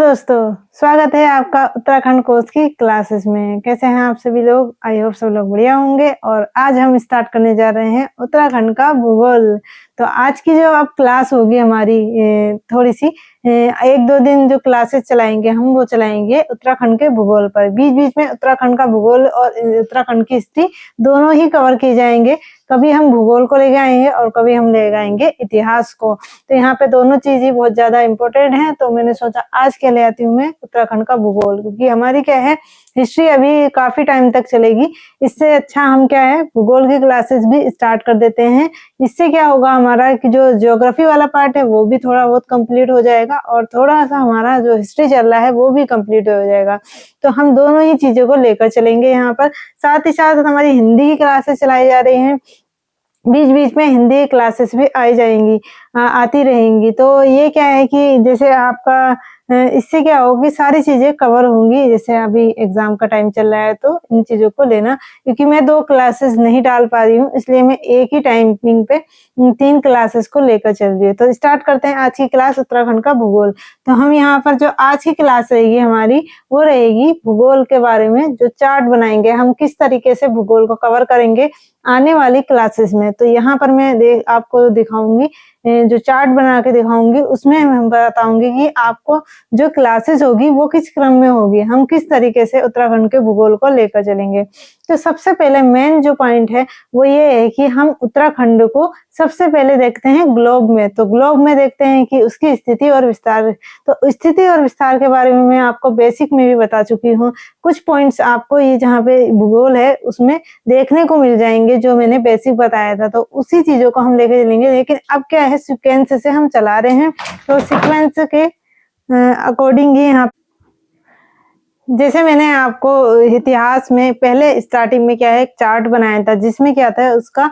दोस्तों, स्वागत है आपका उत्तराखंड कोर्स की क्लासेस में। कैसे हैं आप सभी लोग? आई होप सब लोग बढ़िया होंगे। और आज हम स्टार्ट करने जा रहे हैं उत्तराखंड का भूगोल। तो आज की जो अब क्लास होगी हमारी थोड़ी-सी 1-2 दिन जो क्लासेस चलाएँगे हम, वो चलाएँगे उत्तराखंड के भूगोल पर। बीच-बीच में उत्तराखंड का भूगोल और उत्तराखंड की हिस्ट्री दोनों ही कवर किए जाएँगे। कभी हम भूगोल को लेके आएँगे और कभी हम लेके आएँगे इतिहास को। तो यहाँ पे दोनों चीज़ ही बहुत ज़्यादा इम्पोर्टेंट हैं, तो मैंने सोचा आज क्या ले आती हूँ मैं उत्तराखंड का भूगोल, क्योंकि हमारी क्या है हिस्ट्री अभी काफ़ी टाइम तक चलेगी। इससे अच्छा हम क्या है भूगोल की क्लासेस भी स्टार्ट कर देते हैं। इससे क्या होगा हमारा कि जो ज्योग्राफी वाला पार्ट है वो भी थोड़ा बहुत कंप्लीट हो जाएगा और थोड़ा-सा हमारा जो हिस्ट्री चल रहा है वो भी कंप्लीट हो जाएगा। तो हम दोनों ही चीज़ों को लेकर चलेंगे यहाँ पर। साथ ही साथ हमारी हिंदी की क्लासेस चलाई जा रही हैं। बीच-बीच में हिंदी क्लासेस भी आई जाएँगी आती रहेंगी। तो ये क्या है कि जैसे आपका इससे क्या होगी सारी चीज़ें कवर होंगी। जैसे अभी एग्ज़ाम का टाइम चल रहा है तो इन चीज़ों को लेना, क्योंकि मैं 2 क्लासेस नहीं डाल पा रही हूँ, इसलिए मैं एक ही टाइमिंग पे 3 क्लासेस को लेकर चल रही हूँ। तो स्टार्ट करते हैं आज की क्लास उत्तराखंड का भूगोल। तो हम यहाँ पर जो आज की क्लास रहेगी हमारी, वो रहेगी भूगोल के बारे में। जो चार्ट बनाएँगे हम किस तरीके से भूगोल को कवर करेंगे आने वाली क्लासेस में। तो यहाँ पर मैं आपको दिखाऊँगी जो चार्ट बना के दिखाऊँगी, उसमें मैं बताऊँगी कि आपको जो क्लासेस होगी वो किस क्रम में होगी, हम किस तरीके से उत्तराखंड के भूगोल को लेकर चलेंगे। तो सबसे पहले मेन जो पॉइंट है वो ये है कि हम उत्तराखंड को सबसे पहले देखते हैं ग्लोब में। तो ग्लोब में देखते हैं कि उसकी स्थिति और विस्तार। तो स्थिति और विस्तार के बारे में मैं आपको बेसिक में भी बता चुकी हूँ। कुछ पॉइंट्स आपको ये जहाँ पे भूगोल है उसमें देखने को मिल जाएंगे जो मैंने बेसिक बताया था, तो उसी चीजों को हम लेके चलेंगे। लेकिन अब क्या है सीक्वेंस से हम चला रहे हैं, तो सीक्वेंस के अकॉर्डिंग ही यहाँ जैसे मैंने आपको इतिहास में पहले स्टार्टिंग में क्या है एक चार्ट बनाया था, जिसमें क्या था उसका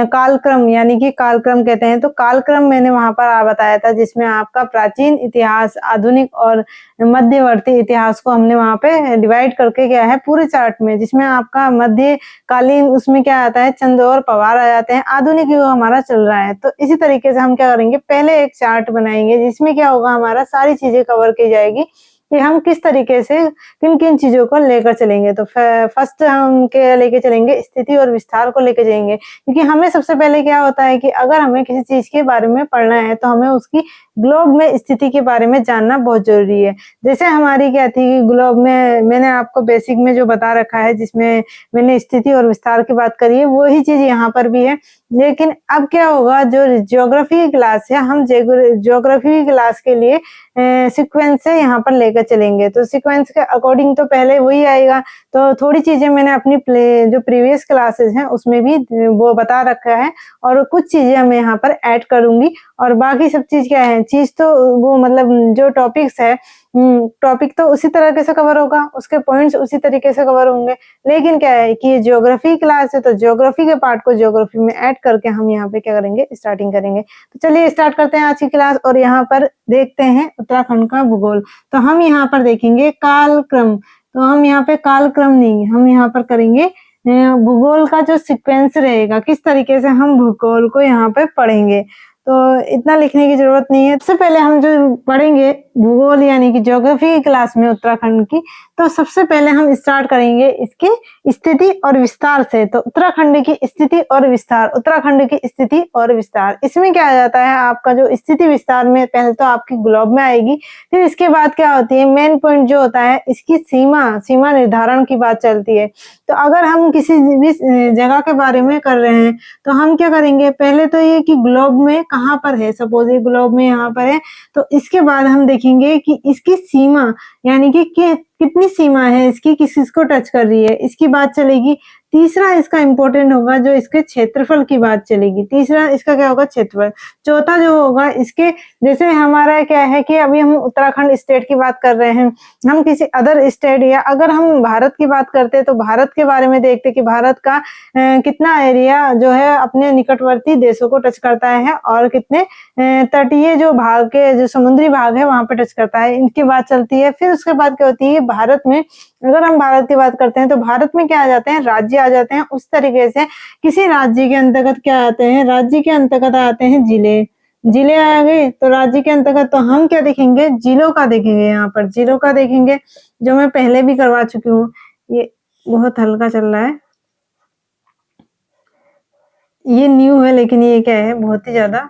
कालक्रम, यानी कि कालक्रम कहते हैं। तो कालक्रम मैंने वहां पर बताया था, जिसमें आपका प्राचीन इतिहास, आधुनिक और मध्यवर्ती इतिहास को हमने वहां पे डिवाइड करके क्या है पूरे चार्ट में, जिसमें आपका मध्यकालीन उसमें क्या आता है चंद और पवार आ जाते हैं, आधुनिक युग हमारा चल रहा है। तो इसी तरीके से हम क्या करेंगे पहले एक चार्ट बनाएंगे, जिसमें क्या होगा हमारा सारी चीजें कवर की जाएगी कि हम किस तरीके से किन-किन चीज़ों को लेकर चलेंगे। तो फर्स्ट हम क्या लेके चलेंगे स्थिति और विस्तार को लेके जाएँगे, क्योंकि हमें सबसे पहले क्या होता है कि अगर हमें किसी चीज़ के बारे में पढ़ना है तो हमें उसकी ग्लोब में स्थिति के बारे में जानना बहुत ज़रूरी है। जैसे हमारी क्या थी कि ग्लोब में मैंने आपको बेसिक में जो बता रखा है, जिसमें मैंने स्थिति और विस्तार की बात करी है, वही चीज़ यहाँ पर भी है। लेकिन अब क्या होगा जो ज्योग्राफी की क्लास है, हम ज्योग्राफी की क्लास के लिए सीक्वेंस से यहाँ पर लेकर चलेंगे। तो सीक्वेंस के अकॉर्डिंग तो पहले वही आएगा। तो थोड़ी चीजें मैंने अपनी जो प्रीवियस क्लासेस हैं उसमें भी वो बता रखा है, और कुछ चीजें मैं यहाँ पर ऐड करूंगी। और बाकी सब चीज क्या है चीज तो वो मतलब जो टॉपिक्स है टॉपिक तो उसी तरीके से कवर होगा, उसके पॉइंट्स उसी तरीके से कवर होंगे। लेकिन क्या है कि ज्योग्राफी क्लास है, तो ज्योग्राफी के पार्ट को ज्योग्राफी में ऐड करके हम यहाँ पे क्या करेंगे स्टार्टिंग करेंगे। तो चलिए स्टार्ट करते हैं आज की क्लास, और यहाँ पर देखते हैं उत्तराखंड का भूगोल। तो हम यहाँ पर देखेंगे कालक्रम। तो हम यहाँ पे कालक्रम नहीं, हम यहाँ पर करेंगे भूगोल का जो सीक्वेंस रहेगा, किस तरीके से हम भूगोल को यहाँ पे पढ़ेंगे। तो इतना लिखने की जरूरत नहीं है। सबसे पहले हम जो पढ़ेंगे भूगोल यानी कि ज्योग्राफी क्लास में उत्तराखंड की, तो सबसे पहले हम स्टार्ट करेंगे इसकी स्थिति और विस्तार से। तो उत्तराखंड की स्थिति और विस्तार, उत्तराखंड की स्थिति और विस्तार, इसमें क्या आ जाता है आपका जो स्थिति विस्तार में पहले तो आपकी ग्लोब में आएगी, फिर इसके बाद क्या होती है मेन पॉइंट जो होता है इसकी सीमा निर्धारण की बात चलती है। तो अगर हम किसी भी जगह के बारे में कर रहे हैं तो हम क्या करेंगे पहले तो ये कि ग्लोब में कहाँ पर है, सपोज ये ग्लोब में यहाँ पर है, तो इसके बाद हम देखेंगे कि इसकी सीमा यानी कि कितनी सीमा है इसकी, किस को टच कर रही है, इसकी बात चलेगी। तीसरा इसका इंपॉर्टेंट होगा जो इसके क्षेत्रफल की बात चलेगी, तीसरा इसका क्या होगा क्षेत्रफल। चौथा जो होगा इसके, जैसे हमारा क्या है कि अभी हम उत्तराखंड स्टेट की बात कर रहे हैं, हम किसी अदर स्टेट या अगर हम भारत की बात करते हैं तो भारत के बारे में देखते कि भारत का कितना एरिया जो है अपने निकटवर्ती देशों को टच करता है और कितने तटीय जो भाग के जो समुद्री भाग है वहां पे टच करता है, इनकी बात चलती है। फिर उसके बाद क्या होती है भारत में, अगर हम भारत की बात करते हैं तो भारत में क्या आ जाते हैं राज्य आ जाते हैं। उस तरीके से किसी राज्य के अंतर्गत क्या आते हैं, राज्य के अंतर्गत आते हैं जिले। जिले आ गए तो राज्य के अंतर्गत तो हम क्या देखेंगे, जिलों का देखेंगे। यहाँ पर जिलों का देखेंगे, जो मैं पहले भी करवा चुकी हूँ। ये बहुत हल्का चल रहा है, ये न्यू है, लेकिन ये क्या है, बहुत ही ज्यादा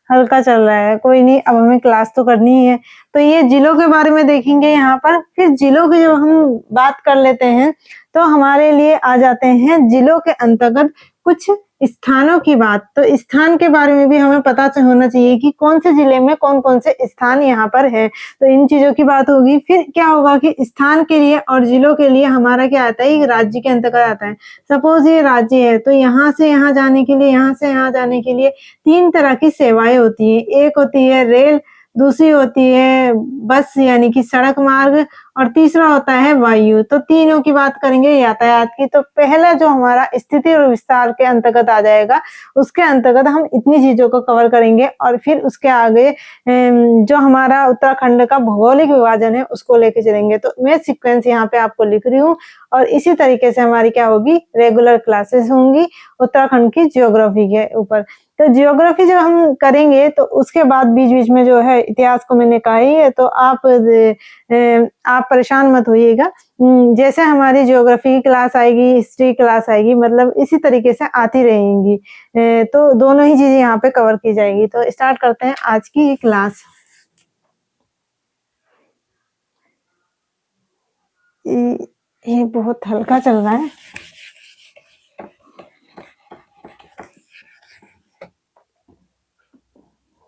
हल्का चल रहा है। कोई नहीं, अब हमें क्लास तो करनी ही है। तो ये जिलों के बारे में देखेंगे यहाँ पर। फिर जिलों की जब हम बात कर लेते हैं तो हमारे लिए आ जाते हैं जिलों के अंतर्गत कुछ स्थानों की बात। तो स्थान के बारे में भी हमें पता होना चाहिए कि कौन से जिले में कौन कौन से स्थान यहाँ पर है। तो इन चीजों की बात होगी। फिर क्या होगा कि स्थान के लिए और जिलों के लिए हमारा क्या आता है, राज्य के अंतर्गत आता है। सपोज ये राज्य है, तो यहाँ से यहाँ जाने के लिए, यहाँ से यहाँ जाने के लिए 3 तरह की सेवाएं होती है। एक होती है रेल, दूसरी होती है बस यानी कि सड़क मार्ग, और तीसरा होता है वायु। तो तीनों की बात करेंगे यातायात की। तो पहला जो हमारा स्थिति और विस्तार के अंतर्गत आ जाएगा, उसके अंतर्गत हम इतनी चीजों को कवर करेंगे। और फिर उसके आगे जो हमारा उत्तराखंड का भौगोलिक विभाजन है उसको लेके चलेंगे। तो मैं सीक्वेंस यहाँ पे आपको लिख रही हूँ, और इसी तरीके से हमारी क्या होगी, रेगुलर क्लासेस होंगी उत्तराखंड की जियोग्राफी के ऊपर। तो जियोग्राफी जब हम करेंगे तो उसके बाद बीच बीच में जो है इतिहास को मैंने कहा ही है, तो आप परेशान मत होइएगा। जैसे हमारी जियोग्राफी की क्लास आएगी, हिस्ट्री क्लास आएगी, मतलब इसी तरीके से आती रहेंगी। तो दोनों ही चीजें यहाँ पे कवर की जाएगी। तो स्टार्ट करते हैं आज की ये क्लास। ये बहुत हल्का चल रहा है,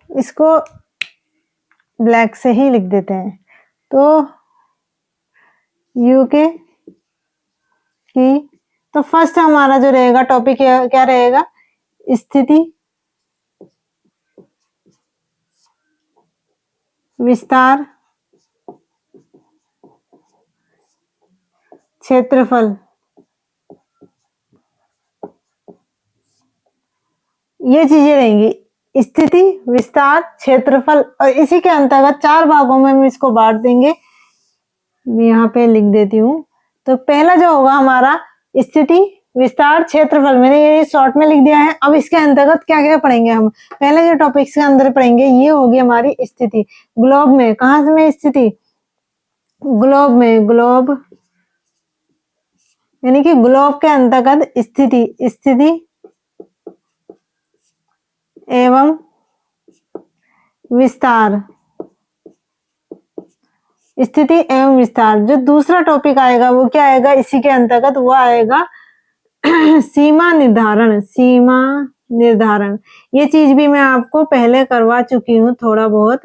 इसको ब्लैक से ही लिख देते हैं। तो यूके की, तो फर्स्ट हमारा जो रहेगा टॉपिक क्या रहेगा, स्थिति, विस्तार, क्षेत्रफल। ये चीजें रहेंगी, स्थिति, विस्तार, क्षेत्रफल। और इसी के अंतर्गत 4 भागों में हम इसको बांट देंगे। यहाँ पे लिख देती हूँ। तो पहला जो होगा हमारा स्थिति, विस्तार, क्षेत्रफल, मैंने ये शॉर्ट में लिख दिया है। अब इसके अंतर्गत क्या क्या पढ़ेंगे हम, पहले जो टॉपिक्स के अंदर पढ़ेंगे ये होगी हमारी स्थिति। ग्लोब में, कहाँ में स्थिति, ग्लोब में, ग्लोब यानी कि ग्लोब के अंतर्गत स्थिति, स्थिति एवं विस्तार, स्थिति एवं विस्तार। जो दूसरा टॉपिक आएगा वो क्या आएगा इसी के अंतर्गत, वो आएगा सीमा निर्धारण, सीमा निर्धारण। ये चीज भी मैं आपको पहले करवा चुकी हूँ थोड़ा बहुत,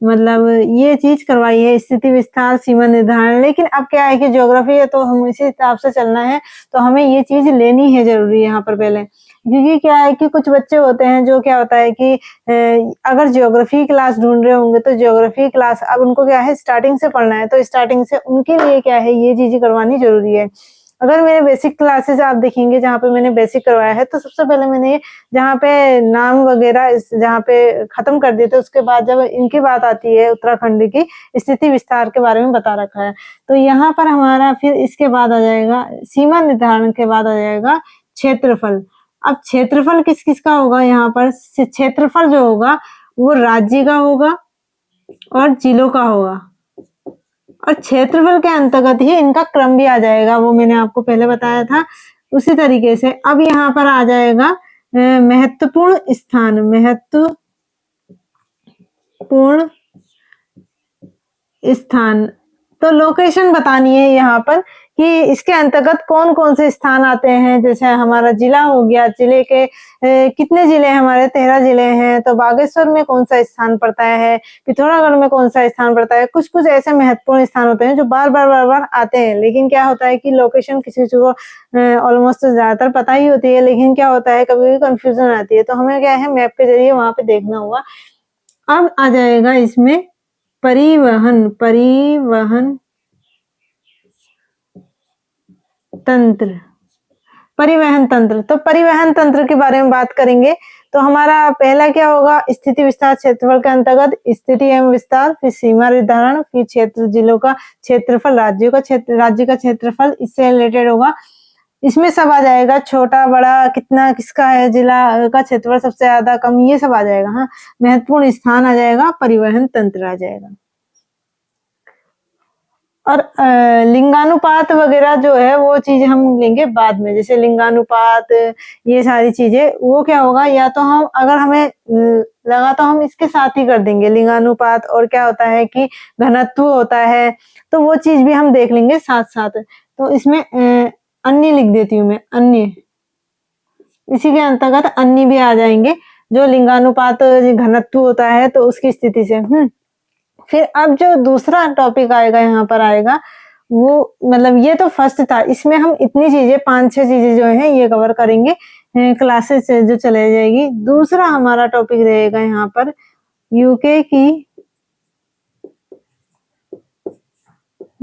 मतलब ये चीज करवाई है, स्थिति, विस्तार, सीमा निर्धारण। लेकिन अब क्या है कि ज्योग्राफी है तो हम इसी हिसाब से चलना है, तो हमें ये चीज लेनी है जरूरी यहाँ पर पहले। क्योंकि क्या है कि कुछ बच्चे होते हैं जो क्या होता है कि अगर ज्योग्राफी क्लास ढूंढ रहे होंगे तो ज्योग्राफी क्लास अब उनको क्या है स्टार्टिंग से पढ़ना है, तो स्टार्टिंग से उनके लिए क्या है ये चीजें करवानी जरूरी है। अगर मेरे बेसिक क्लासेस आप देखेंगे जहाँ पे मैंने बेसिक करवाया है, तो सबसे पहले मैंने जहाँ पे नाम वगैरह जहाँ पे खत्म कर दिए थे, उसके बाद जब इनकी बात आती है उत्तराखंड की स्थिति विस्तार के बारे में बता रखा है। तो यहाँ पर हमारा फिर इसके बाद आ जाएगा सीमा निर्धारण के बाद आ जाएगा क्षेत्रफल। अब क्षेत्रफल किस किस का होगा, यहाँ पर क्षेत्रफल जो होगा वो राज्य का होगा और जिलों का होगा, और क्षेत्रफल के अंतर्गत ही इनका क्रम भी आ जाएगा, वो मैंने आपको पहले बताया था। उसी तरीके से अब यहाँ पर आ जाएगा महत्वपूर्ण स्थान, महत्वपूर्ण स्थान। तो लोकेशन बतानी है यहाँ पर कि इसके अंतर्गत कौन कौन से स्थान आते हैं। जैसे हमारा जिला हो गया, जिले के कितने जिले हैं हमारे, 13 जिले हैं। तो बागेश्वर में कौन सा स्थान पड़ता है, पिथौरागढ़ में कौन सा स्थान पड़ता है। कुछ कुछ ऐसे महत्वपूर्ण स्थान होते हैं जो बार बार आते हैं, लेकिन क्या होता है कि लोकेशन किसी को ऑलमोस्ट ज्यादातर पता ही होती है, लेकिन क्या होता है कभी भी कंफ्यूजन आती है, तो हमें क्या है मैप के जरिए वहां पे देखना होगा। अब आ जाएगा इसमें परिवहन, परिवहन तंत्र, परिवहन तंत्र। तो परिवहन तंत्र के बारे में बात करेंगे तो हमारा पहला क्या होगा, स्थिति, विस्तार, क्षेत्रफल के अंतर्गत स्थिति एवं विस्तार, फिर सीमा निर्धारण, फिर क्षेत्र, जिलों का क्षेत्रफल, राज्यों का क्षेत्र, राज्य का क्षेत्रफल, इससे रिलेटेड होगा। इसमें सब आ जाएगा, छोटा बड़ा कितना किसका है, जिला का क्षेत्रफल सबसे ज्यादा कम, ये सब आ जाएगा। हाँ, महत्वपूर्ण स्थान आ जाएगा, परिवहन तंत्र आ जाएगा। और लिंगानुपात वगैरह जो है वो चीज हम लेंगे बाद में, जैसे लिंगानुपात ये सारी चीजें, वो क्या होगा, या तो हम अगर हमें लगा तो हम इसके साथ ही कर देंगे लिंगानुपात, और क्या होता है कि घनत्व होता है, तो वो चीज भी हम देख लेंगे साथ साथ। तो इसमें अन्य लिख देती हूँ मैं, अन्य, इसी के अंतर्गत अन्य भी आ जाएंगे, जो लिंगानुपात घनत्व होता है तो उसकी स्थिति से। फिर अब जो दूसरा टॉपिक आएगा यहाँ पर आएगा, वो मतलब ये तो फर्स्ट था, इसमें हम इतनी चीजें 5-6 चीजें जो है ये कवर करेंगे क्लासेस जो चले जाएगी। दूसरा हमारा टॉपिक रहेगा यहाँ पर यूके की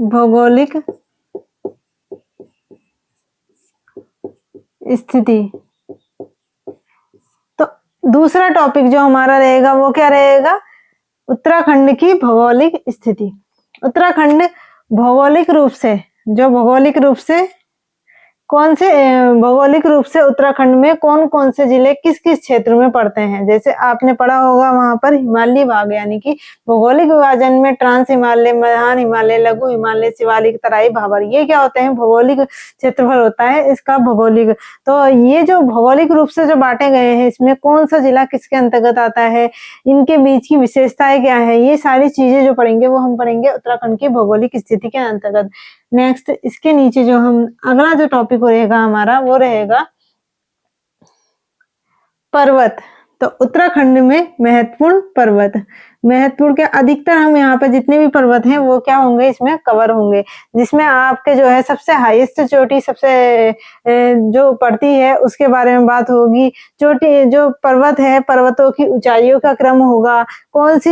भौगोलिक स्थिति। तो दूसरा टॉपिक जो हमारा रहेगा वो क्या रहेगा, उत्तराखंड की भौगोलिक स्थिति। उत्तराखंड भौगोलिक रूप से, जो भौगोलिक रूप से कौन से भौगोलिक रूप से उत्तराखंड में कौन कौन से जिले किस किस क्षेत्र में पड़ते हैं। जैसे आपने पढ़ा होगा वहां पर हिमालयी भाग, यानी कि भौगोलिक विभाजन में ट्रांस हिमालय, मध्य हिमालय, लघु हिमालय, शिवालिक, तराई, भाबर, ये क्या होते हैं, भौगोलिक क्षेत्रफल होता है इसका भौगोलिक। तो ये जो भौगोलिक रूप से जो बांटे गए हैं, इसमें कौन सा जिला किसके अंतर्गत आता है, इनके बीच की विशेषताएं क्या है, ये सारी चीजें जो पढ़ेंगे वो हम पढ़ेंगे उत्तराखंड की भौगोलिक स्थिति के अंतर्गत। नेक्स्ट इसके नीचे जो हम अगला जो टॉपिक रहेगा हमारा वो रहेगा पर्वत। तो उत्तराखंड में महत्वपूर्ण पर्वत, महत्वपूर्ण क्या, अधिकतर हम यहाँ पे जितने भी पर्वत हैं वो क्या होंगे, इसमें कवर होंगे, जिसमें आपके जो है सबसे हाईएस्ट चोटी सबसे जो पड़ती है उसके बारे में बात होगी। चोटी जो पर्वत है, पर्वतों की ऊंचाइयों का क्रम होगा, कौन सी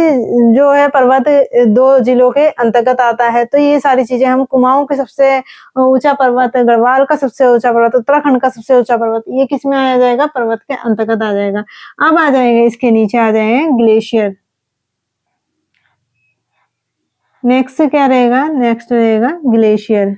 जो है पर्वत 2 जिलों के अंतर्गत आता है, तो ये सारी चीजें हम कुमाऊं के सबसे ऊंचा पर्वत, गढ़वाल का सबसे ऊंचा पर्वत, उत्तराखंड का सबसे ऊंचा पर्वत, ये किस में आ जाएगा, पर्वत के अंतर्गत आ जाएगा। अब आ जाएंगे इसके नीचे आ जाएंगे ग्लेशियर। नेक्स्ट क्या रहेगा, नेक्स्ट रहेगा ग्लेशियर।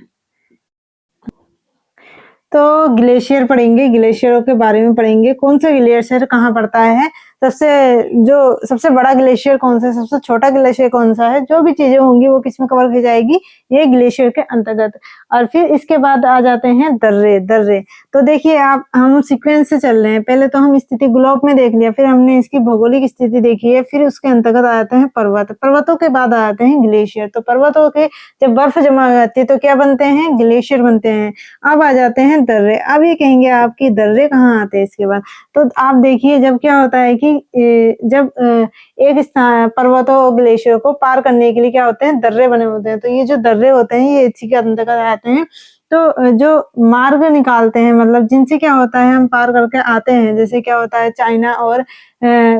तो ग्लेशियर पढ़ेंगे, ग्लेशियरों के बारे में पढ़ेंगे, कौन सा ग्लेशियर कहाँ पड़ता है, सबसे बड़ा ग्लेशियर कौन सा है, सबसे छोटा ग्लेशियर कौन सा है, जो भी चीजें होंगी वो किसमें कवर की जाएगी, ये ग्लेशियर के अंतर्गत। और फिर इसके बाद आ जाते हैं दर्रे। दर्रे तो देखिए आप, हम सीक्वेंस से चल रहे हैं, पहले तो हम स्थिति ग्लोब में देख लिया, फिर हमने इसकी भौगोलिक स्थिति देखी है, फिर उसके अंतर्गत आ जाते हैं पर्वत, पर्वतों के बाद आ जाते हैं ग्लेशियर। तो पर्वतों के जब बर्फ जमा हो जाती है तो क्या बनते हैं, ग्लेशियर बनते हैं। अब आ जाते हैं दर्रे। अब ये कहेंगे आपकी दर्रे कहाँ आते हैं इसके बाद, तो आप देखिए जब क्या होता है कि जब एक स्थान पर्वतों ग्लेशियर को पार करने के लिए क्या होते हैं, दर्रे बने होते हैं। तो ये जो दर्रे होते हैं ये इसी के अंतर्गत आते हैं। तो जो मार्ग निकालते हैं, मतलब जिनसे क्या होता है हम पार करके आते हैं, जैसे क्या होता है चाइना और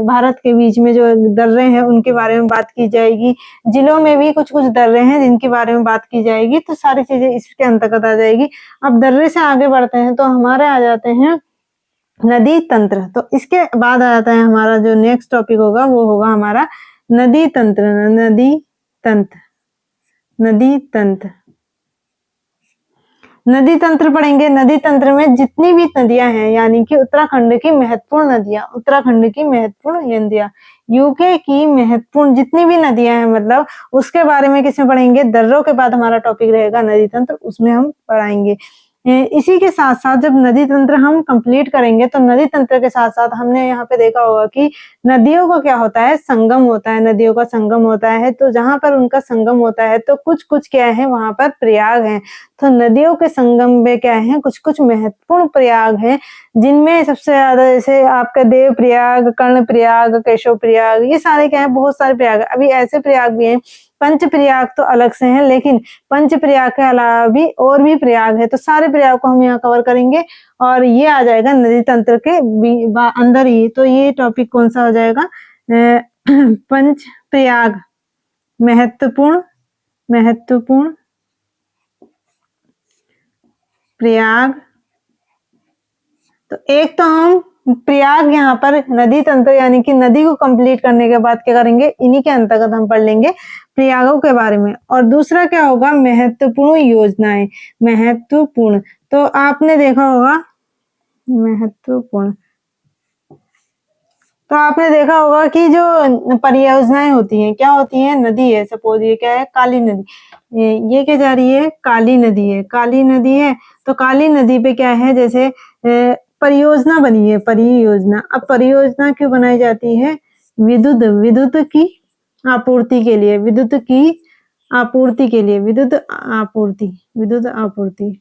भारत के बीच में जो दर्रे हैं उनके बारे में बात की जाएगी। जिलों में भी कुछ कुछ दर्रे हैं जिनके बारे में बात की जाएगी, तो सारी चीजें इसके अंतर्गत आ जाएगी। अब दर्रे से आगे बढ़ते हैं तो हमारे आ जाते हैं नदी तंत्र। तो इसके बाद आ जाता है हमारा जो नेक्स्ट टॉपिक होगा वो होगा हमारा नदी तंत्र। नदी तंत्र, नदी तंत्र, नदी तंत्र पढ़ेंगे। नदी तंत्र में जितनी भी नदियां हैं, यानी कि उत्तराखंड की महत्वपूर्ण नदियां, उत्तराखंड की महत्वपूर्ण नदियां, यूके की महत्वपूर्ण जितनी भी नदियां हैं, मतलब उसके बारे में किसमें पढ़ेंगे, दर्रों के बाद हमारा टॉपिक रहेगा नदी तंत्र, उसमें हम पढ़ाएंगे। इसी के साथ साथ जब नदी तंत्र हम कंप्लीट करेंगे तो नदी तंत्र के साथ साथ हमने यहाँ पे देखा होगा कि नदियों का क्या होता है, संगम होता है, नदियों का संगम होता है। तो जहां पर उनका संगम होता है तो कुछ कुछ क्या है वहां पर प्रयाग हैं। तो नदियों के संगम में क्या है, कुछ कुछ महत्वपूर्ण प्रयाग हैं, जिनमें सबसे ज्यादा जैसे आपका देव प्रयाग, कर्ण प्रयाग, केशव प्रयाग, ये सारे क्या है, बहुत सारे प्रयाग। अभी ऐसे प्रयाग भी हैं, पंच प्रयाग तो अलग से हैं, लेकिन पंच प्रयाग के अलावा भी और भी प्रयाग है। तो सारे प्रयाग को हम यहाँ कवर करेंगे और ये आ जाएगा नदी तंत्र के अंदर ही। तो ये टॉपिक कौन सा हो जाएगा, पंच प्रयाग, महत्वपूर्ण, महत्वपूर्ण प्रयाग। तो एक तो हम प्रयाग यहाँ पर नदी तंत्र यानी कि नदी को कंप्लीट करने के बाद क्या करेंगे, इन्हीं के अंतर्गत हम पढ़ लेंगे प्रयागों के बारे में। और दूसरा क्या होगा, महत्वपूर्ण योजनाएं। महत्वपूर्ण, तो आपने देखा होगा महत्वपूर्ण, तो आपने देखा होगा कि जो परियोजनाएं होती हैं क्या होती हैं, नदी है, सपोज ये क्या है, काली नदी, ये क्या जा रही है, काली नदी है, काली नदी है। तो काली नदी पे क्या है, जैसे परियोजना बनी है, परियोजना। अब परियोजना क्यों बनाई जाती है, विद्युत की आपूर्ति के लिए, विद्युत की आपूर्ति के लिए, विद्युत आपूर्ति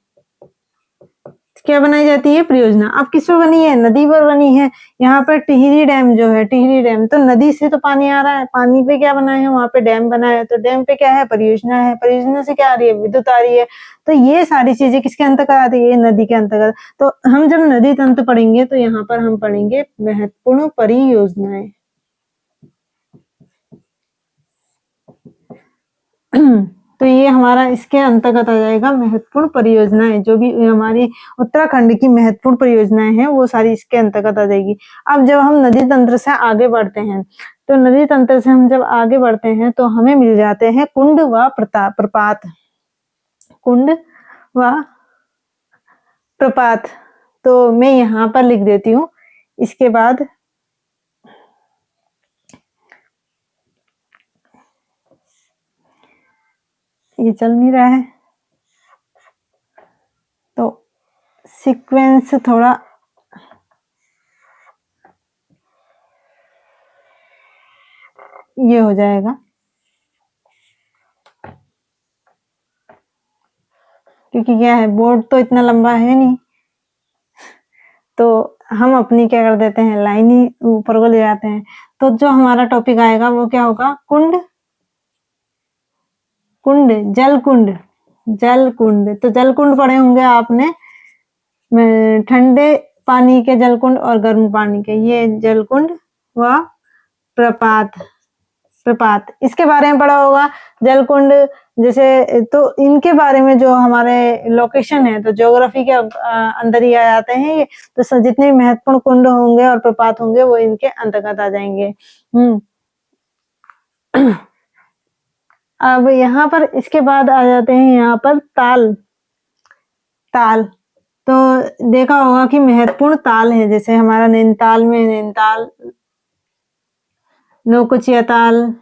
क्या बनाई जाती है, परियोजना। अब किस पर बनी है, नदी पर बनी है। यहाँ पर टिहरी डैम जो है, टिहरी डैम, तो नदी से तो पानी आ रहा है, पानी पे क्या बना है, वहां पे डैम बना है, तो डैम पे क्या है, परियोजना है, परियोजना से क्या आ रही है, विद्युत आ रही है। तो ये सारी चीजें किसके अंतर्गत आती है, नदी के अंतर्गत। तो हम जब नदी तंत्र पढ़ेंगे तो यहाँ पर हम पढ़ेंगे महत्वपूर्ण परियोजनाएं। तो ये हमारा इसके अंतर्गत आ जाएगा, महत्वपूर्ण परियोजनाएं। जो भी हमारी उत्तराखंड की महत्वपूर्ण परियोजनाएं हैं वो सारी इसके अंतर्गत आ जाएगी। अब जब हम नदी तंत्र से आगे बढ़ते हैं, तो नदी तंत्र से हम जब आगे बढ़ते हैं तो हमें मिल जाते हैं कुंड व प्रपात। कुंड व प्रपात, तो मैं यहाँ पर लिख देती हूँ। इसके बाद ये चल नहीं रहा है, तो सीक्वेंस थोड़ा ये हो जाएगा, क्योंकि क्या है, बोर्ड तो इतना लंबा है नहीं, तो हम अपनी क्या कर देते हैं, लाइन ही ऊपर को ले जाते हैं। तो जो हमारा टॉपिक आएगा वो क्या होगा, कुंड, जल कुंड, जल कुंड। तो जल कुंड पढ़े होंगे आपने, ठंडे पानी के जल कुंड और गर्म पानी के, ये जल कुंड व प्रपात इसके बारे में पढ़ा होगा। जल कुंड जैसे, तो इनके बारे में जो हमारे लोकेशन है, तो ज्योग्राफी के अंदर ही आ जाते हैं ये। तो जितने महत्वपूर्ण कुंड होंगे और प्रपात होंगे वो इनके अंतर्गत आ जाएंगे। अब यहाँ पर इसके बाद आ जाते हैं यहाँ पर ताल। तो देखा होगा कि महत्वपूर्ण ताल है, जैसे हमारा नैनीताल में नैनीताल, नौकुचिया ताल,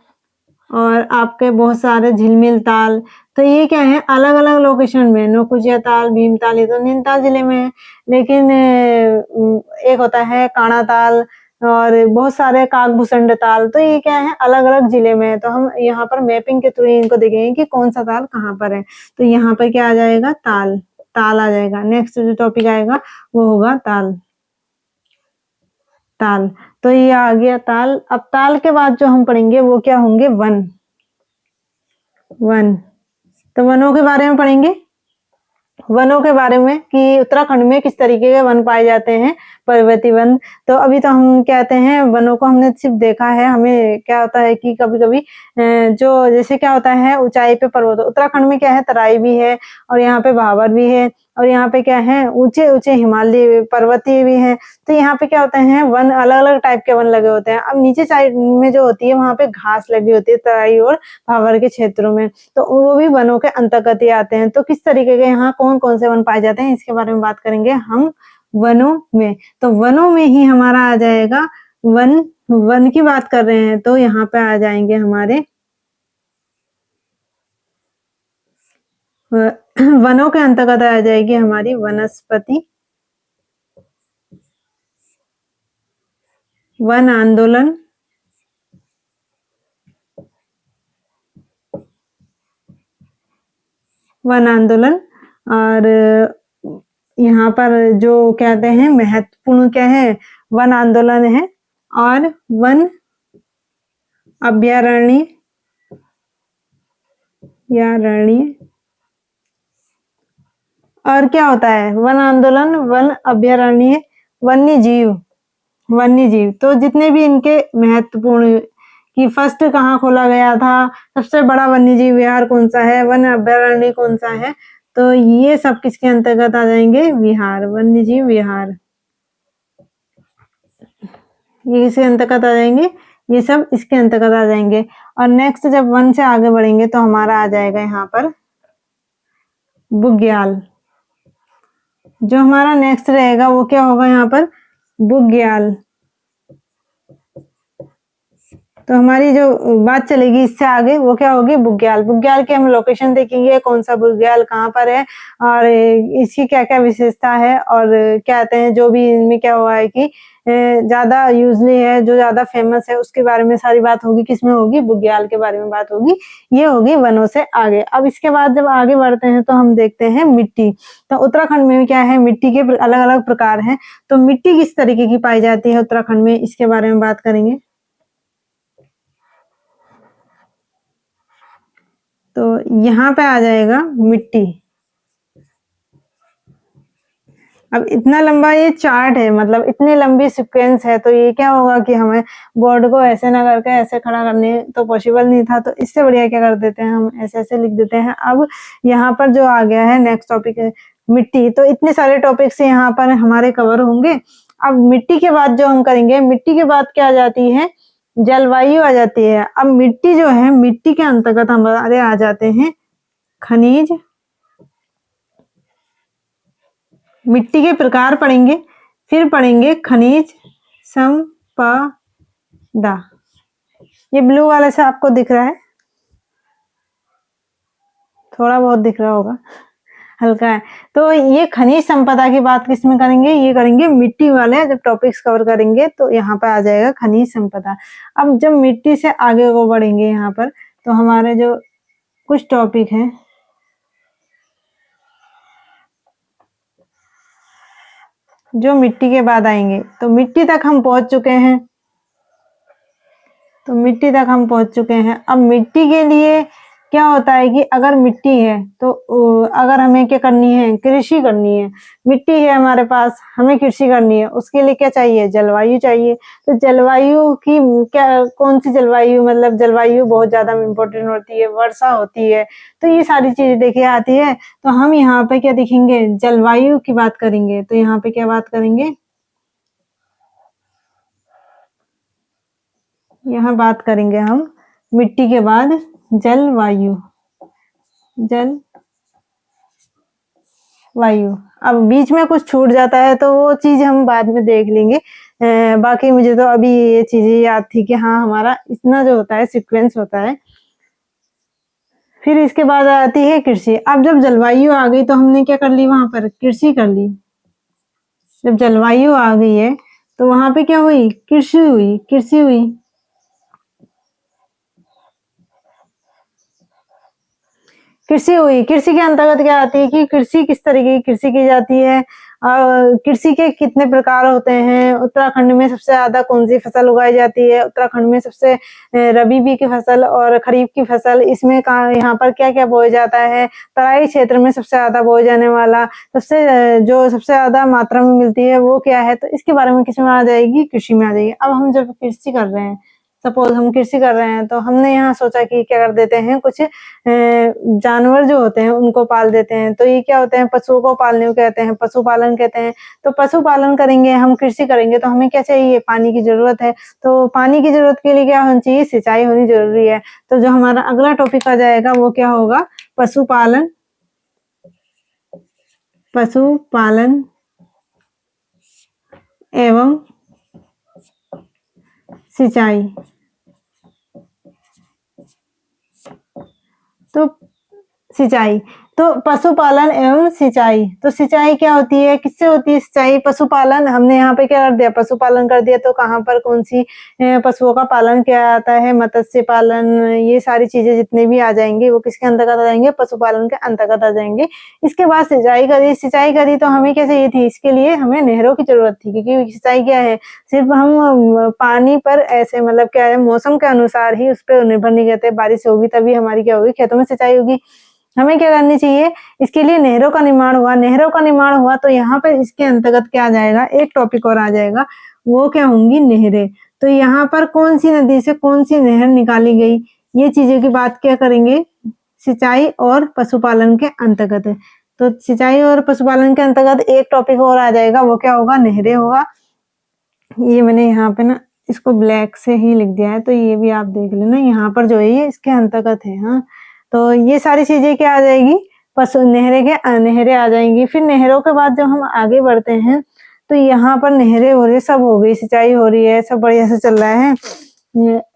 और आपके बहुत सारे झिलमिल ताल। तो ये क्या है, अलग अलग लोकेशन में, नौकुचिया ताल, भीमताल, ये तो नैनीताल जिले में है। लेकिन एक होता है काणा ताल और बहुत सारे काकभूषण ताल। तो ये क्या है, अलग अलग जिले में है। तो हम यहाँ पर मैपिंग के थ्रू इनको देखेंगे कि कौन सा ताल कहाँ पर है। तो यहाँ पर क्या आ जाएगा, ताल आ जाएगा। नेक्स्ट जो टॉपिक आएगा वो होगा ताल। तो ये आ गया ताल। अब ताल के बाद जो हम पढ़ेंगे वो क्या होंगे, वन। तो वनों के बारे में पढ़ेंगे, वनों के बारे में कि उत्तराखंड में किस तरीके के वन पाए जाते हैं, पर्वतीय वन। तो अभी तो हम कहते हैं वनों को हमने सिर्फ देखा है, हमें क्या होता है कि कभी कभी जो जैसे क्या होता है, ऊंचाई पे पर्वत, उत्तराखंड में क्या है, तराई भी है और यहाँ पे भावर भी है, और यहाँ पे क्या है, ऊंचे ऊंचे हिमालय पर्वतीय भी है। तो यहाँ पे क्या होते हैं, वन अलग अलग टाइप के वन लगे होते हैं। अब नीचे साइड में जो होती है वहां पे घास लगी होती है, तराई और भावर के क्षेत्रों में, तो वो भी वनों के अंतर्गत ही आते हैं। तो किस तरीके के यहाँ कौन कौन से वन पाए जाते हैं इसके बारे में बात करेंगे हम वनों में। तो वनों में ही हमारा आ जाएगा वन की बात कर रहे हैं तो यहाँ पे आ जाएंगे हमारे वनों के अंतर्गत आ जाएगी हमारी वनस्पति, वन आंदोलन, और यहाँ पर जो कहते हैं महत्वपूर्ण क्या है, वन आंदोलन है, और वन अभ्यारण्य और क्या होता है, वन आंदोलन, वन अभ्यारण्य, वन्य जीव। तो जितने भी इनके महत्वपूर्ण कि फर्स्ट कहाँ खोला गया था, सबसे बड़ा वन्य जीव विहार कौन सा है, वन अभ्यारण्य कौन सा है, तो ये सब किसके अंतर्गत आ जाएंगे, विहार, वन्य जीव विहार। ये इसके अंतर्गत आ जाएंगे, ये सब इसके अंतर्गत आ जाएंगे। और नेक्स्ट जब 1 से आगे बढ़ेंगे तो हमारा आ जाएगा यहाँ पर बुग्याल। जो हमारा नेक्स्ट रहेगा वो क्या होगा यहाँ पर, बुग्याल। तो हमारी जो बात चलेगी इससे आगे वो क्या होगी, बुग्याल। बुग्याल की हम लोकेशन देखेंगे, कौन सा बुग्याल कहाँ पर है और इसकी क्या क्या विशेषता है और क्या कहते हैं, जो भी इनमें क्या हुआ है कि ज्यादा यूजली है, जो ज्यादा फेमस है, उसके बारे में सारी बात होगी। किसमें होगी, बुग्याल के बारे में बात होगी। ये होगी वनों से आगे। अब इसके बाद जब आगे बढ़ते हैं तो हम देखते हैं मिट्टी। तो उत्तराखंड में क्या है, मिट्टी के अलग अलग प्रकार हैं। तो मिट्टी किस तरीके की पाई जाती है उत्तराखंड में, इसके बारे में बात करेंगे। तो यहाँ पे आ जाएगा मिट्टी। अब इतना लंबा ये चार्ट है, मतलब इतनी लंबी सीक्वेंस है, तो ये क्या होगा कि हमें बोर्ड को ऐसे ना करके ऐसे खड़ा करने तो पॉसिबल नहीं था। तो इससे बढ़िया क्या कर देते हैं, हम ऐसे ऐसे लिख देते हैं। अब यहाँ पर जो आ गया है नेक्स्ट टॉपिक है मिट्टी। तो इतने सारे टॉपिक्स यहाँ पर हमारे कवर होंगे। अब मिट्टी के बाद जो हम करेंगे, मिट्टी के बाद क्या आ जाती है, जलवायु आ जाती है। अब मिट्टी जो है, मिट्टी के अंतर्गत हमारे आ जाते हैं खनिज। मिट्टी के प्रकार पढ़ेंगे, फिर पढ़ेंगे खनिज संपदा। ये ब्लू वाले से आपको दिख रहा है, थोड़ा बहुत दिख रहा होगा, हल्का है। तो ये खनिज संपदा की बात किसमें करेंगे, ये करेंगे मिट्टी वाले जब टॉपिक्स कवर करेंगे तो यहाँ पर आ जाएगा खनिज संपदा। अब जब मिट्टी से आगे को बढ़ेंगे यहाँ पर, तो हमारे जो कुछ टॉपिक हैं, जो मिट्टी के बाद आएंगे। तो मिट्टी तक हम पहुंच चुके हैं। तो मिट्टी तक हम पहुंच चुके हैं। अब मिट्टी के लिए क्या होता है कि अगर मिट्टी है तो अगर हमें क्या करनी है, कृषि करनी है। मिट्टी है हमारे पास, हमें कृषि करनी है, उसके लिए क्या चाहिए, जलवायु चाहिए। तो जलवायु की क्या, कौन सी जलवायु, मतलब जलवायु बहुत ज्यादा इम्पोर्टेंट होती है, वर्षा होती है। तो ये सारी चीजें देखिए आती है। तो हम यहाँ पे क्या देखेंगे, जलवायु की बात करेंगे। तो यहाँ पे क्या बात करेंगे, यहाँ बात करेंगे हम मिट्टी के बाद जलवायु। जलवायु। अब बीच में कुछ छूट जाता है तो वो चीज हम बाद में देख लेंगे। बाकी मुझे तो अभी ये चीजें याद थी कि हाँ हमारा इतना जो होता है सीक्वेंस होता है। फिर इसके बाद आती है कृषि। अब जब जलवायु आ गई तो हमने क्या कर ली, वहां पर कृषि कर ली। जब जलवायु आ गई है तो वहां पे क्या हुई, कृषि हुई। कृषि हुई। कृषि हुई। कृषि के अंतर्गत क्या आती है कि कृषि किस तरीके की कृषि की जाती है, कृषि के कितने प्रकार होते हैं, उत्तराखंड में सबसे ज्यादा कौन सी फसल उगाई जाती है, उत्तराखंड में सबसे रबी की फसल और खरीफ की फसल, इसमें यहाँ पर क्या क्या बोया जाता है, तराई क्षेत्र में सबसे ज्यादा बोए जाने वाला, जो सबसे ज्यादा मात्रा में मिलती है वो क्या है। तो इसके बारे में किसमें आ जाएगी, कृषि में आ जाएगी। अब हम जब कृषि कर रहे हैं, सपोज हम कृषि कर रहे हैं, तो हमने यहाँ सोचा कि क्या कर देते हैं, कुछ जानवर जो होते हैं उनको पाल देते हैं। तो ये क्या होते हैं, पशुओं को पालने को कहते हैं, पशुपालन कहते हैं। तो पशुपालन करेंगे, हम कृषि करेंगे, तो हमें क्या चाहिए, पानी की जरूरत है। तो पानी की जरूरत के लिए क्या होना चाहिए, सिंचाई होनी जरूरी है। तो जो हमारा अगला टॉपिक आ जाएगा वो क्या होगा, पशुपालन। पशुपालन एवं सिंचाई। तो सिंचाई, तो पशुपालन एवं सिंचाई। तो सिंचाई क्या होती है, किससे होती है सिंचाई, पशुपालन। हमने यहाँ पे क्या कर दिया, पशुपालन कर दिया। तो कहाँ पर कौन सी पशुओं का पालन किया जाता है, मत्स्य पालन, ये सारी चीजें जितने भी आ जाएंगे वो किसके अंतर्गत आ जाएंगे, पशुपालन के अंतर्गत आ जाएंगे। इसके बाद सिंचाई करी। सिंचाई करी तो हमें क्या चाहिए थी, इसके लिए हमें नहरों की जरूरत थी, क्योंकि सिंचाई क्या है, सिर्फ हम पानी पर ऐसे, मतलब क्या है, मौसम के अनुसार ही उस पर निर्भर नहीं करते। बारिश होगी तभी हमारी क्या होगी, खेतों में सिंचाई होगी। हमें क्या करनी चाहिए, इसके लिए नहरों का निर्माण हुआ। नहरों का निर्माण हुआ तो यहाँ पर इसके अंतर्गत क्या आ जाएगा, एक टॉपिक और आ जाएगा, वो क्या होंगी, नहरें। तो यहाँ पर कौन सी नदी से कौन सी नहर निकाली गई, ये चीजों की बात क्या करेंगे, सिंचाई और पशुपालन के अंतर्गत। तो सिंचाई और पशुपालन के अंतर्गत एक टॉपिक और आ जाएगा, वो क्या होगा, नहरें होगा। ये मैंने यहाँ पे ना इसको ब्लैक से ही लिख दिया है, तो ये भी आप देख लेना। यहाँ पर जो है ये इसके अंतर्गत है। हाँ, तो ये सारी चीजें क्या आ जाएगी, पशु नहरें आ जाएंगी। फिर नहरों के बाद जब हम आगे बढ़ते हैं तो यहाँ पर नहरें हो रही है, सब हो गई, सिंचाई हो रही है, सब बढ़िया से चल रहा है।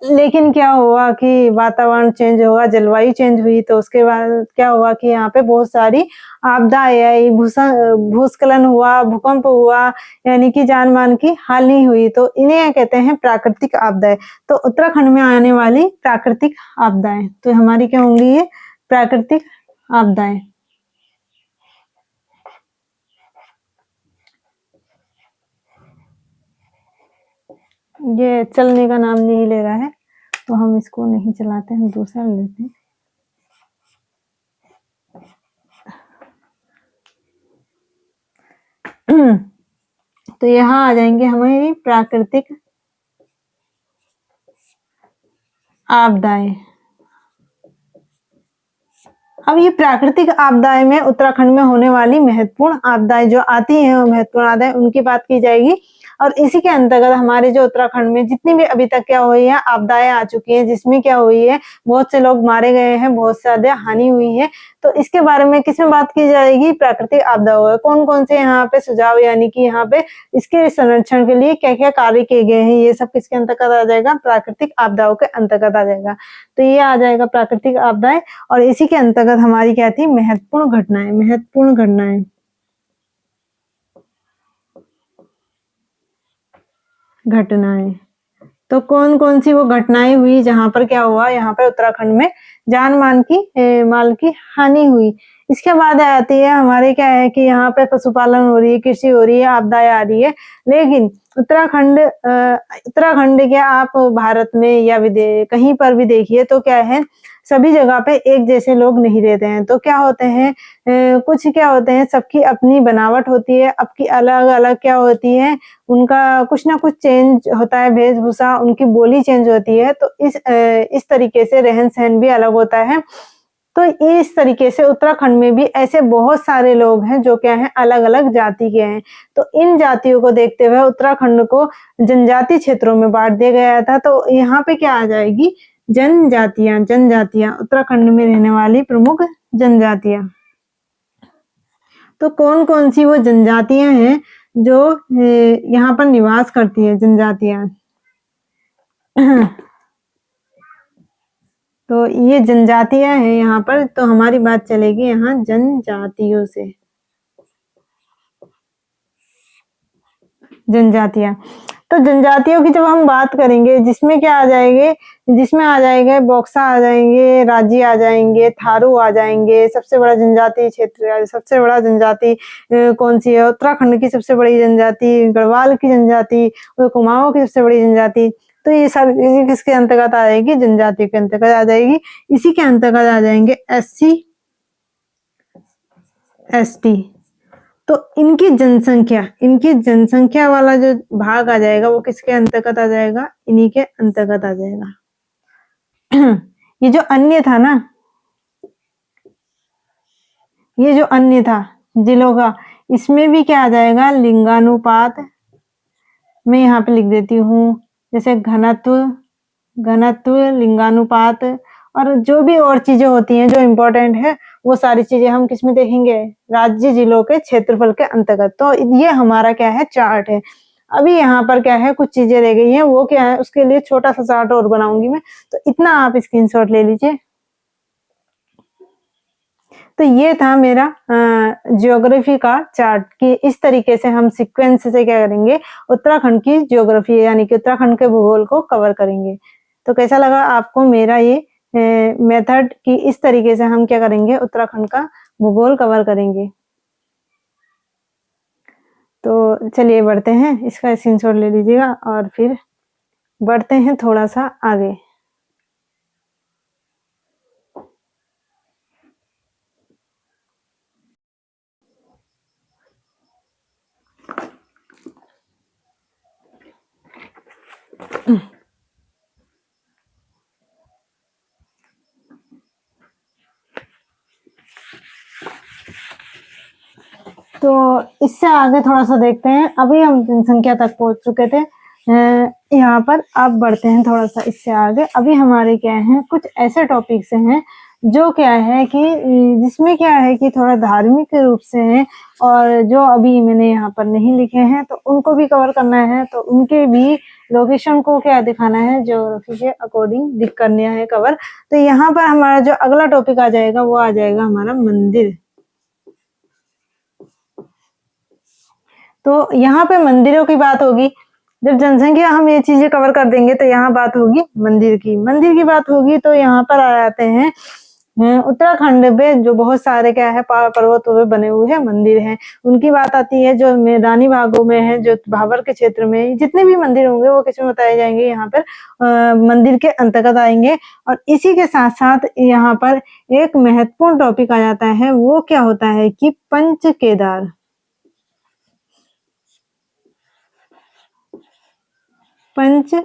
लेकिन क्या हुआ कि वातावरण चेंज हुआ, जलवायु चेंज हुई, तो उसके बाद क्या हुआ कि यहाँ पे बहुत सारी आपदाएं आई, भूस्खलन हुआ, भूकंप हुआ, यानी कि जान मान की हानि हुई। तो इन्हें कहते हैं प्राकृतिक आपदाएं। तो उत्तराखंड में आने वाली प्राकृतिक आपदाएं, तो हमारी क्या होंगी, ये प्राकृतिक आपदाएं। ये चलने का नाम नहीं ले रहा है, तो हम इसको नहीं चलाते, हम दूसरा लेते हैं। तो यहाँ आ जाएंगे हमारी प्राकृतिक आपदाएं। अब ये प्राकृतिक आपदाएं में उत्तराखंड में होने वाली महत्वपूर्ण आपदाएं जो आती हैं, महत्वपूर्ण आपदाएं, उनकी बात की जाएगी। और इसी के अंतर्गत हमारे जो उत्तराखंड में जितनी भी अभी तक क्या हुई है आपदाएं आ चुकी हैं, जिसमें क्या हुई है, बहुत से लोग मारे गए हैं, बहुत ज्यादा हानि हुई है। तो इसके बारे में किसमें बात की जाएगी, प्राकृतिक आपदाओं है। कौन कौन से यहाँ पे सुझाव, यानी कि यहाँ पे इसके संरक्षण के लिए क्या क्या कार्य किए गए हैं, ये सब किसके अंतर्गत आ जाएगा, प्राकृतिक आपदाओं के अंतर्गत आ जाएगा। तो ये आ जाएगा प्राकृतिक आपदाएं। और इसी के अंतर्गत हमारी क्या थी, महत्वपूर्ण घटनाएं। महत्वपूर्ण घटनाएं, घटनाएं तो कौन कौन सी वो घटनाएं हुई जहां पर क्या हुआ, यहाँ पे उत्तराखंड में जान माल की हानि हुई। इसके बाद आती है हमारे क्या है कि यहाँ पे पशुपालन हो रही है, कृषि हो रही है, आपदाएं आ रही है। लेकिन उत्तराखंड क्या आप भारत में या विदेश कहीं पर भी देखिए तो क्या है, सभी जगह पे एक जैसे लोग नहीं रहते हैं। तो क्या होते हैं, कुछ क्या होते हैं, सबकी अपनी बनावट होती है, सबकी अलग अलग क्या होती है, उनका कुछ ना कुछ चेंज होता है, वेशभूषा, उनकी बोली चेंज होती है। तो इस तरीके से रहन सहन भी अलग होता है। तो इस तरीके से उत्तराखंड में भी ऐसे बहुत सारे लोग हैं जो क्या हैं, अलग अलग जाति के हैं। तो इन जातियों को देखते हुए उत्तराखंड को जनजाति क्षेत्रों में बांट दिया गया था। तो यहाँ पे क्या आ जाएगी, जनजातियां, उत्तराखंड में रहने वाली प्रमुख जनजातियां। तो कौन कौन सी वो जनजातियां हैं जो यहाँ पर निवास करती है, जनजातियां। तो ये जनजातियां हैं यहाँ पर, तो हमारी बात चलेगी यहाँ जनजातियों से। जनजातियां, तो जनजातियों की जब हम बात करेंगे, जिसमें क्या आ जाएंगे, जिसमें आ जाएंगे बॉक्सा आ जाएंगे, राजी आ जाएंगे, थारू आ जाएंगे। सबसे बड़ा जनजाति क्षेत्र, सबसे बड़ा जनजाति कौन सी है, उत्तराखंड की सबसे बड़ी जनजाति गढ़वाल की जनजाति, कुमाऊं की सबसे बड़ी जनजाति। तो ये सब किसके अंतर्गत आ जाएगी, जनजाति के अंतर्गत आ जाएगी। इसी के अंतर्गत आ जाएंगे SC ST। तो इनकी जनसंख्या वाला जो भाग आ जाएगा वो किसके अंतर्गत आ जाएगा, इन्हीं के अंतर्गत आ जाएगा। ये जो अन्य था ना, ये जो अन्य था जिलों का, इसमें भी क्या आ जाएगा, लिंगानुपात। मैं यहाँ पे लिख देती हूँ, जैसे घनत्व, लिंगानुपात, और जो भी और चीजें होती हैं जो इम्पोर्टेंट है, वो सारी चीजें हम किसमें देखेंगे, राज्य जिलों के क्षेत्रफल के अंतर्गत। तो ये हमारा क्या है, चार्ट है। अभी यहाँ पर क्या है, कुछ चीजें रह गई हैं, वो क्या है, उसके लिए छोटा सा चार्ट और बनाऊंगी मैं, तो इतना आप स्क्रीनशॉट ले लीजिए। तो ये था मेरा ज्योग्राफी का चार्ट कि इस तरीके से हम सीक्वेंस से क्या करेंगे, उत्तराखंड की ज्योग्राफी यानी कि उत्तराखंड के भूगोल को कवर करेंगे। तो कैसा लगा आपको मेरा ये मेथड कि इस तरीके से हम क्या करेंगे, उत्तराखंड का भूगोल कवर करेंगे। तो चलिए बढ़ते हैं, इसका स्क्रीनशॉट ले लीजिएगा और फिर बढ़ते हैं थोड़ा सा आगे। तो इससे आगे थोड़ा सा देखते हैं। अभी हम जनसंख्या तक पहुंच चुके थे, यहाँ पर अब बढ़ते हैं थोड़ा सा इससे आगे। अभी हमारे क्या है, कुछ ऐसे टॉपिक्स हैं जो क्या है कि जिसमें क्या है कि थोड़ा धार्मिक रूप से है, और जो अभी मैंने यहाँ पर नहीं लिखे हैं तो उनको भी कवर करना है, तो उनके भी लोकेशन को क्या दिखाना है, ज्योग्राफी के अकॉर्डिंग दिख करना है कवर। तो यहाँ पर हमारा जो अगला टॉपिक आ जाएगा वो आ जाएगा हमारा मंदिर। तो यहाँ पे मंदिरों की बात होगी। जब जनसंख्या हम ये चीजें कवर कर देंगे तो यहाँ बात होगी मंदिर की। मंदिर की बात होगी तो यहाँ पर आ जाते हैं उत्तराखंड में जो बहुत सारे क्या है पर्वतों पे बने हुए हैं मंदिर हैं, उनकी बात आती है। जो मैदानी भागों में है, जो भाबर के क्षेत्र में जितने भी मंदिर होंगे वो किसमें बताए जाएंगे, यहाँ पर मंदिर के अंतर्गत आएंगे। और इसी के साथ साथ यहाँ पर एक महत्वपूर्ण टॉपिक आ जाता है, वो क्या होता है कि पंच केदार। पंच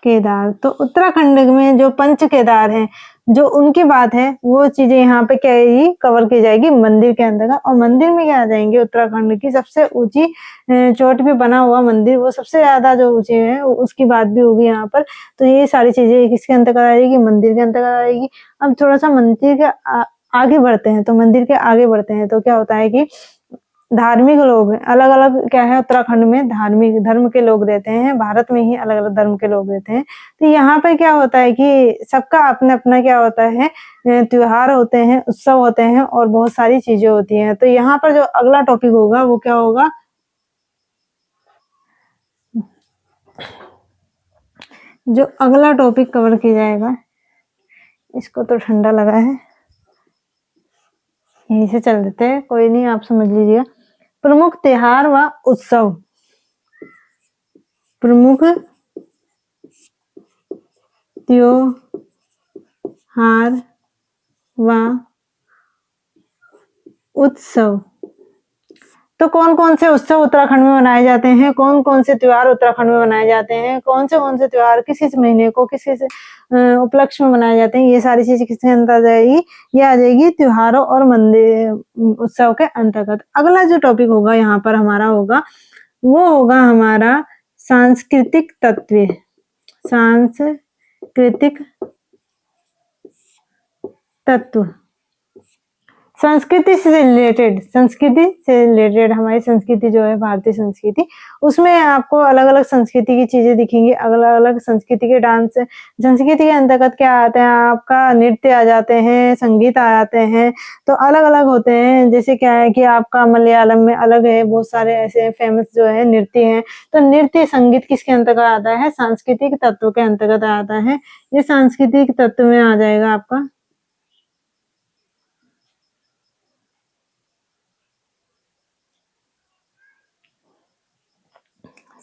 केदार, तो उत्तराखंड में जो पंच केदार हैं, जो उनकी बात है वो चीजें यहाँ पे क्या ही कवर की जाएगी मंदिर के अंतर्गत। और मंदिर में क्या आ जाएंगे, उत्तराखंड की सबसे ऊंची चोट पे बना हुआ मंदिर, वो सबसे ज्यादा जो ऊंचे है उसकी बात भी होगी यहाँ पर। तो ये सारी चीजें किसके अंतर्गत आएगी, मंदिर के अंतर्गत आएगी। अब थोड़ा सा मंदिर के आगे बढ़ते हैं, तो मंदिर के आगे बढ़ते हैं तो क्या होता है कि धार्मिक लोग अलग अलग क्या है, उत्तराखंड में धार्मिक धर्म के लोग रहते हैं, भारत में ही अलग अलग धर्म के लोग रहते हैं। तो यहाँ पे क्या होता है कि सबका अपना अपना क्या होता है, त्योहार होते हैं, उत्सव होते हैं और बहुत सारी चीजें होती हैं। तो यहाँ पर जो अगला टॉपिक होगा वो क्या होगा, जो अगला टॉपिक कवर किया जाएगा, इसको तो ठंडा लगा है, यहीं से चल देते हैं, कोई नहीं, आप समझ लीजिएगा। प्रमुख त्योहार व उत्सव, प्रमुख त्योहार व उत्सव। तो कौन कौन से उत्सव उत्तराखंड में मनाए जाते हैं, कौन कौन से त्योहार उत्तराखंड में मनाए जाते हैं, कौन से त्योहार किस महीने को किस उपलक्ष्य में मनाए जाते हैं, ये सारी चीजें किसके अंतर्गत आ जाएगी, ये आ जाएगी त्योहारों और मंदिर उत्सव के अंतर्गत। अगला जो टॉपिक होगा यहाँ पर हमारा होगा, वो होगा हमारा सांस्कृतिक तत्व। सांस्कृतिक तत्व, संस्कृति से रिलेटेड हमारी संस्कृति जो है, भारतीय संस्कृति, उसमें आपको अलग अलग संस्कृति की चीजें दिखेंगी, अलग अलग संस्कृति के डांस। संस्कृति के अंतर्गत क्या आते हैं, आपका नृत्य आ जाते हैं, संगीत आ जाते हैं, तो अलग अलग होते हैं। जैसे क्या है कि आपका मलयालम में अलग है, बहुत सारे ऐसे फेमस जो है नृत्य हैं। तो नृत्य संगीत किसके अंतर्गत आता है, सांस्कृतिक तत्व के अंतर्गत आता है। ये सांस्कृतिक तत्व में आ जाएगा आपका,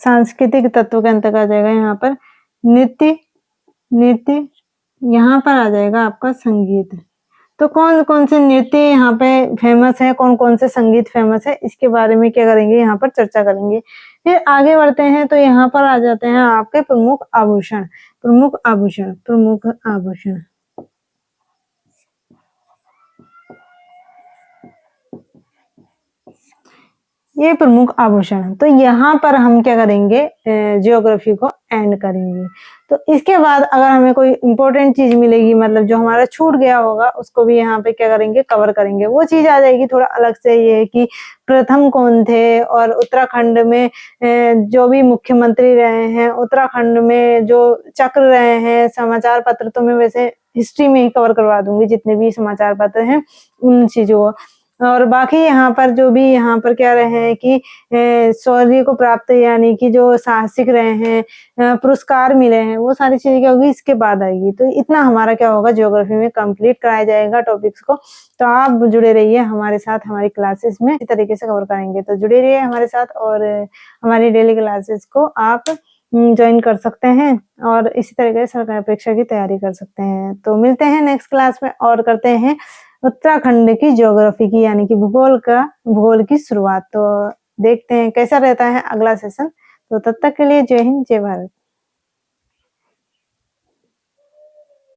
सांस्कृतिक तत्व के अंतर्गत आ जाएगा यहाँ पर नृत्य, यहाँ पर आ जाएगा आपका संगीत। तो कौन कौन से नृत्य यहाँ पे फेमस है, कौन कौन से संगीत फेमस है, इसके बारे में क्या करेंगे, यहाँ पर चर्चा करेंगे। फिर आगे बढ़ते हैं तो यहाँ पर आ जाते हैं आपके प्रमुख आभूषण। ये प्रमुख आभूषण। तो यहाँ पर हम क्या करेंगे, ज्योग्राफी को एंड करेंगे। तो इसके बाद अगर हमें कोई इंपॉर्टेंट चीज मिलेगी, मतलब जो हमारा छूट गया होगा, उसको भी यहाँ पे क्या करेंगे, कवर करेंगे। वो चीज आ जाएगी थोड़ा अलग से, ये है कि प्रथम कौन थे, और उत्तराखंड में जो भी मुख्यमंत्री रहे हैं, उत्तराखंड में जो चक्र रहे हैं, समाचार पत्र तो मैं वैसे हिस्ट्री में ही कवर करवा दूंगी, जितने भी समाचार पत्र हैं उन चीजों को। और बाकी यहाँ पर जो भी यहाँ पर क्या रहे हैं कि शौर्य को प्राप्त, यानी कि जो साहसिक रहे हैं, पुरस्कार मिले हैं, वो सारी चीजें क्या होगी, इसके बाद आएगी। तो इतना हमारा क्या होगा, ज्योग्राफी में कंप्लीट कराया जाएगा टॉपिक्स को। तो आप जुड़े रहिए हमारे साथ, हमारी क्लासेस में इस तरीके से कवर कराएंगे। तो जुड़े रहिए हमारे साथ, और हमारी डेली क्लासेस को आप ज्वाइन कर सकते हैं, और इसी तरीके से सरकारी परीक्षा की तैयारी कर सकते हैं। तो मिलते हैं नेक्स्ट क्लास में, और करते हैं उत्तराखंड की ज्योग्राफी की, यानी कि भूगोल की शुरुआत। तो देखते हैं कैसा रहता है अगला सेशन। तो तब तक के लिए जय हिंद, जय भारत।